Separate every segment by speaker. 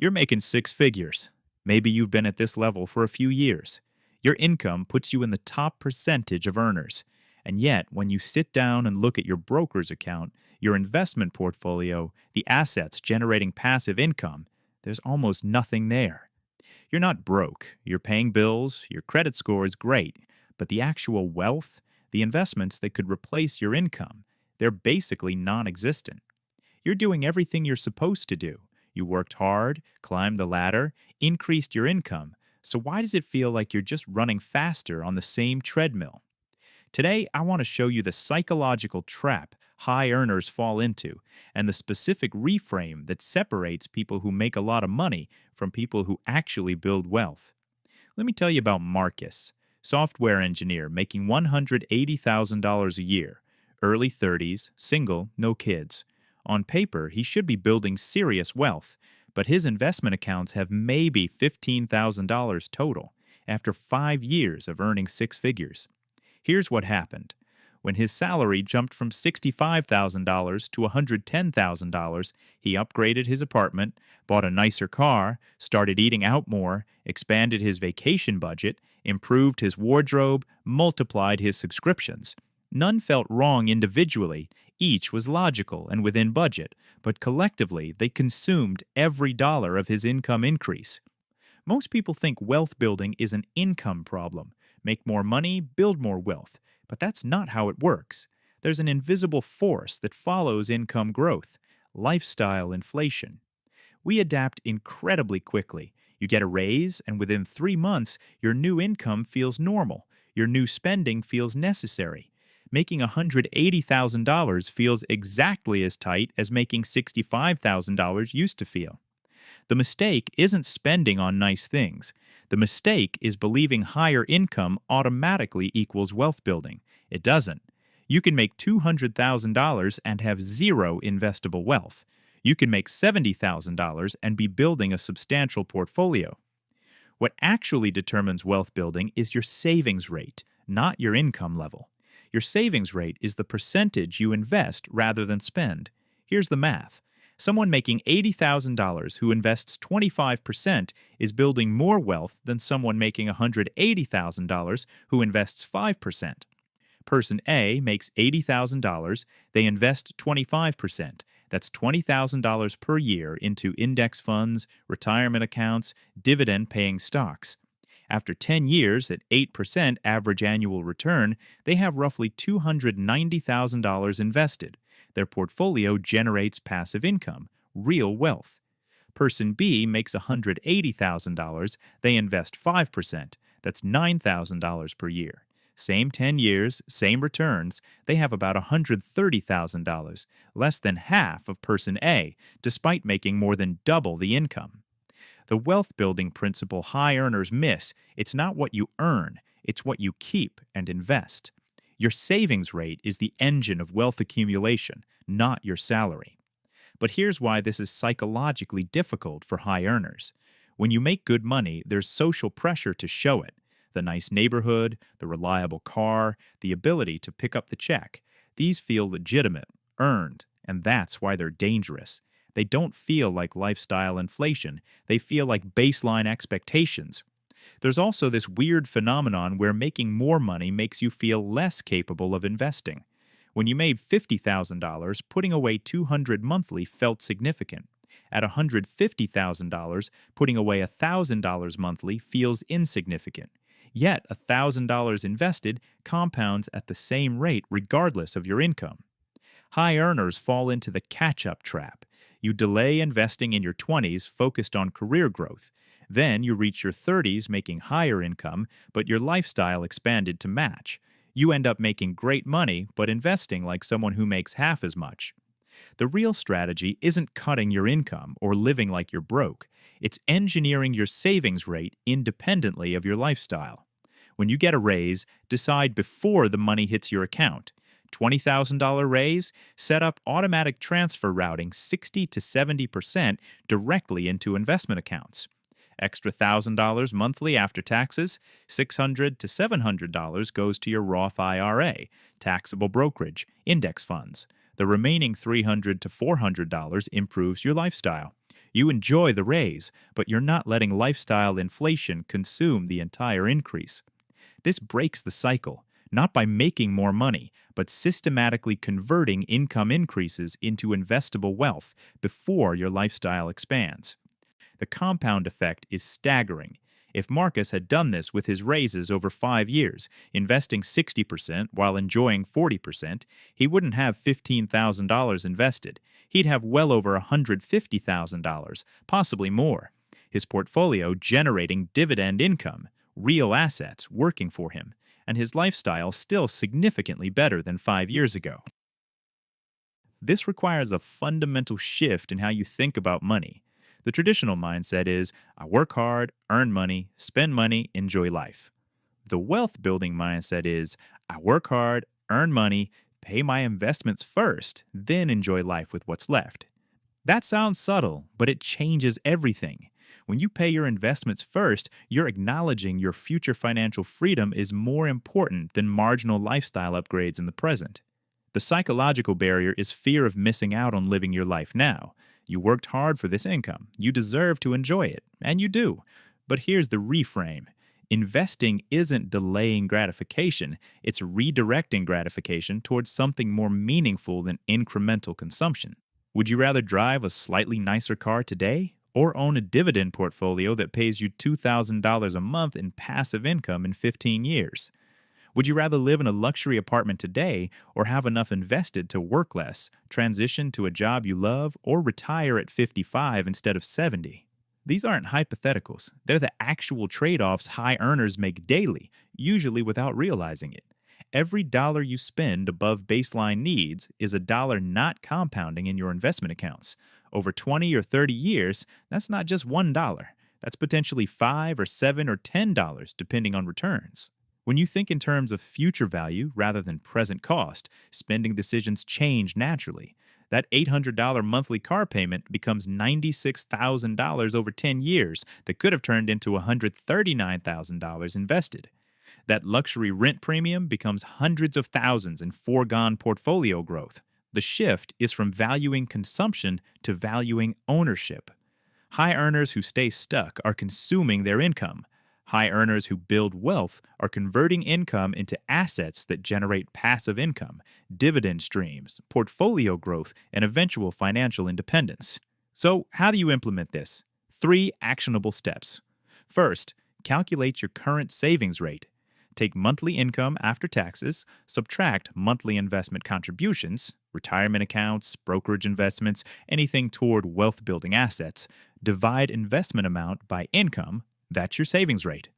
Speaker 1: You're making six figures. Maybe you've been at this level for a few years. Your income puts you in the top percentage of earners. And yet, when you sit down and look at your broker's account, your investment portfolio, the assets generating passive income, there's almost nothing there. You're not broke. You're paying bills. Your credit score is great. But the actual wealth, the investments that could replace your income, they're basically non existent. You're doing everything you're supposed to do. You worked hard, climbed the ladder, increased your income. So why does it feel like you're just running faster on the same treadmill? Today, I want to show you the psychological trap high earners fall into and the specific reframe that separates people who make a lot of money from people who actually build wealth. Let me tell you about Marcus, software engineer making $180,000 a year, early 30s, single, no kids. On paper, he should be building serious wealth, but his investment accounts have maybe $15,000 total after 5 years of earning six figures. Here's what happened. When his salary jumped from $65,000 to $110,000, he upgraded his apartment, bought a nicer car, started eating out more, expanded his vacation budget, improved his wardrobe, multiplied his subscriptions. None felt wrong individually, each was logical and within budget, but collectively they consumed every dollar of his income increase. Most people think wealth building is an income problem. Make more money, build more wealth. But that's not how it works. There's an invisible force that follows income growth, lifestyle inflation. We adapt incredibly quickly. You get a raise, and within 3 months, your new income feels normal. Your new spending feels necessary. Making $180,000 feels exactly as tight as making $65,000 used to feel. The mistake isn't spending on nice things. The mistake is believing higher income automatically equals wealth building. It doesn't. You can make $200,000 and have zero investable wealth. You can make $70,000 and be building a substantial portfolio. What actually determines wealth building is your savings rate, not your income level. Your savings rate is the percentage you invest rather than spend. Here's the math. Someone making $80,000 who invests 25% is building more wealth than someone making $180,000 who invests 5%. Person A makes $80,000, they invest 25%. That's $20,000 per year into index funds, retirement accounts, dividend-paying stocks. After 10 years at 8% average annual return, they have roughly $290,000 invested. Their portfolio generates passive income, real wealth. Person B makes $180,000, they invest 5%. That's $9,000 per year. Same 10 years, same returns, they have about $130,000, less than half of person A, despite making more than double the income. The wealth building principle high earners miss, it's not what you earn, it's what you keep and invest. Your savings rate is the engine of wealth accumulation, not your salary. But here's why this is psychologically difficult for high earners. When you make good money, there's social pressure to show it. The nice neighborhood, the reliable car, the ability to pick up the check. These feel legitimate, earned, and that's why they're dangerous. They don't feel like lifestyle inflation. They feel like baseline expectations. There's also this weird phenomenon where making more money makes you feel less capable of investing. When you made $50,000, putting away $200 monthly felt significant. At $150,000, putting away $1,000 monthly feels insignificant. Yet, $1,000 invested compounds at the same rate regardless of your income. High earners fall into the catch-up trap. You delay investing in your 20s focused on career growth. Then you reach your 30s making higher income, but your lifestyle expanded to match. You end up making great money, but investing like someone who makes half as much. The real strategy isn't cutting your income or living like you're broke. It's engineering your savings rate independently of your lifestyle. When you get a raise, decide before the money hits your account. $20,000 raise, set up automatic transfer routing 60 to 70% directly into investment accounts. Extra $1,000 monthly after taxes, $600 to $700 goes to your Roth IRA, taxable brokerage, index funds. The remaining $300 to $400 improves your lifestyle. You enjoy the raise, but you're not letting lifestyle inflation consume the entire increase. This breaks the cycle, not by making more money, but systematically converting income increases into investable wealth before your lifestyle expands. The compound effect is staggering. If Marcus had done this with his raises over 5 years, investing 60% while enjoying 40%, he wouldn't have $15,000 invested. He'd have well over $150,000, possibly more. His portfolio generating dividend income, real assets working for him, and his lifestyle still significantly better than 5 years ago. This requires a fundamental shift in how you think about money. The traditional mindset is I work hard, earn money, spend money, enjoy life. The wealth building mindset is I work hard, earn money, pay my investments first, then enjoy life with what's left. That sounds subtle, but it changes everything. When you pay your investments first, you're acknowledging your future financial freedom is more important than marginal lifestyle upgrades in the present. The psychological barrier is fear of missing out on living your life now. You worked hard for this income. You deserve to enjoy it, and you do. But here's the reframe. Investing isn't delaying gratification, it's redirecting gratification towards something more meaningful than incremental consumption. Would you rather drive a slightly nicer car today or own a dividend portfolio that pays you $2,000 a month in passive income in 15 years? Would you rather live in a luxury apartment today or have enough invested to work less, transition to a job you love, or retire at 55 instead of 70? These aren't hypotheticals. They're the actual trade offs high earners make daily, usually without realizing it. Every dollar you spend above baseline needs is a dollar not compounding in your investment accounts. Over 20 or 30 years, that's not just $1. That's potentially $5 or $7 or $10 depending on returns. When you think in terms of future value rather than present cost, spending decisions change naturally. That $800 monthly car payment becomes $96,000 over 10 years that could have turned into $139,000 invested. That luxury rent premium becomes hundreds of thousands in foregone portfolio growth. The shift is from valuing consumption to valuing ownership. High earners who stay stuck are consuming their income. High earners who build wealth are converting income into assets that generate passive income, dividend streams, portfolio growth, and eventual financial independence. So, how do you implement this? 3 actionable steps. First, calculate your current savings rate. Take monthly income after taxes, subtract monthly investment contributions, retirement accounts, brokerage investments, anything toward wealth building assets, divide investment amount by income. That's your savings rate.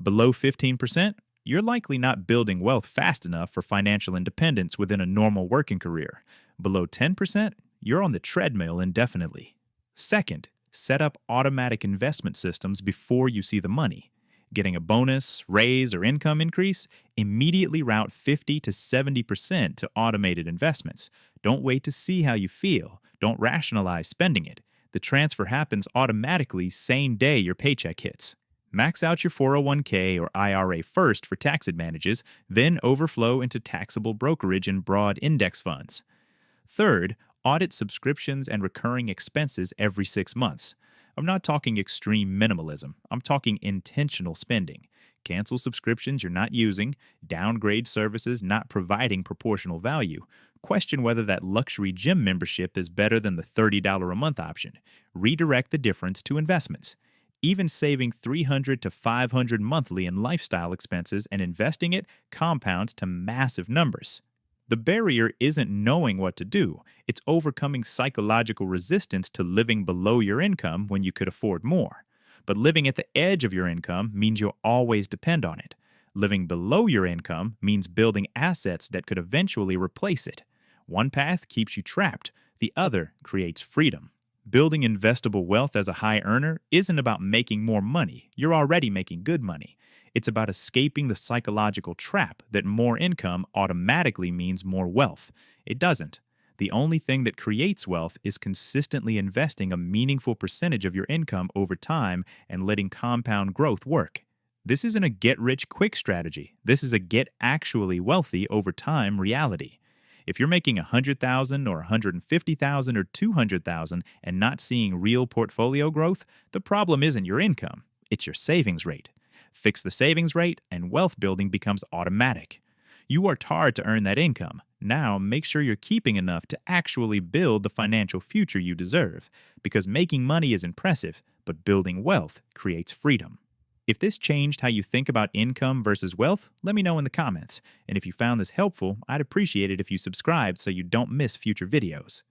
Speaker 1: Below 15%, you're likely not building wealth fast enough for financial independence within a normal working career. Below 10%, you're on the treadmill indefinitely. Second, set up automatic investment systems before you see the money. Getting a bonus, raise, or income increase? Immediately route 50 to 70% to automated investments. Don't wait to see how you feel. Don't rationalize spending it. The transfer happens automatically same day your paycheck hits. Max out your 401k or IRA first for tax advantages, then overflow into taxable brokerage and broad index funds. Third, audit subscriptions and recurring expenses every 6 months. I'm not talking extreme minimalism. I'm talking intentional spending. Cancel subscriptions you're not using, downgrade services not providing proportional value. Question whether that luxury gym membership is better than the $30 a month option. Redirect the difference to investments. Even saving $300 to $500 monthly in lifestyle expenses and investing it compounds to massive numbers. The barrier isn't knowing what to do. It's overcoming psychological resistance to living below your income when you could afford more. But living at the edge of your income means you'll always depend on it. Living below your income means building assets that could eventually replace it. One path keeps you trapped, the other creates freedom. Building investable wealth as a high earner isn't about making more money. You're already making good money. It's about escaping the psychological trap that more income automatically means more wealth. It doesn't. The only thing that creates wealth is consistently investing a meaningful percentage of your income over time and letting compound growth work. This isn't a get-rich-quick strategy. This is a get actually wealthy over time reality. If you're making 100,000 or 150,000 or 200,000 and not seeing real portfolio growth, the problem isn't your income, it's your savings rate. Fix the savings rate and wealth building becomes automatic. You worked hard to earn that income. Now make sure you're keeping enough to actually build the financial future you deserve, because making money is impressive, but building wealth creates freedom. If this changed how you think about income versus wealth, let me know in the comments. And if you found this helpful, I'd appreciate it if you subscribed so you don't miss future videos.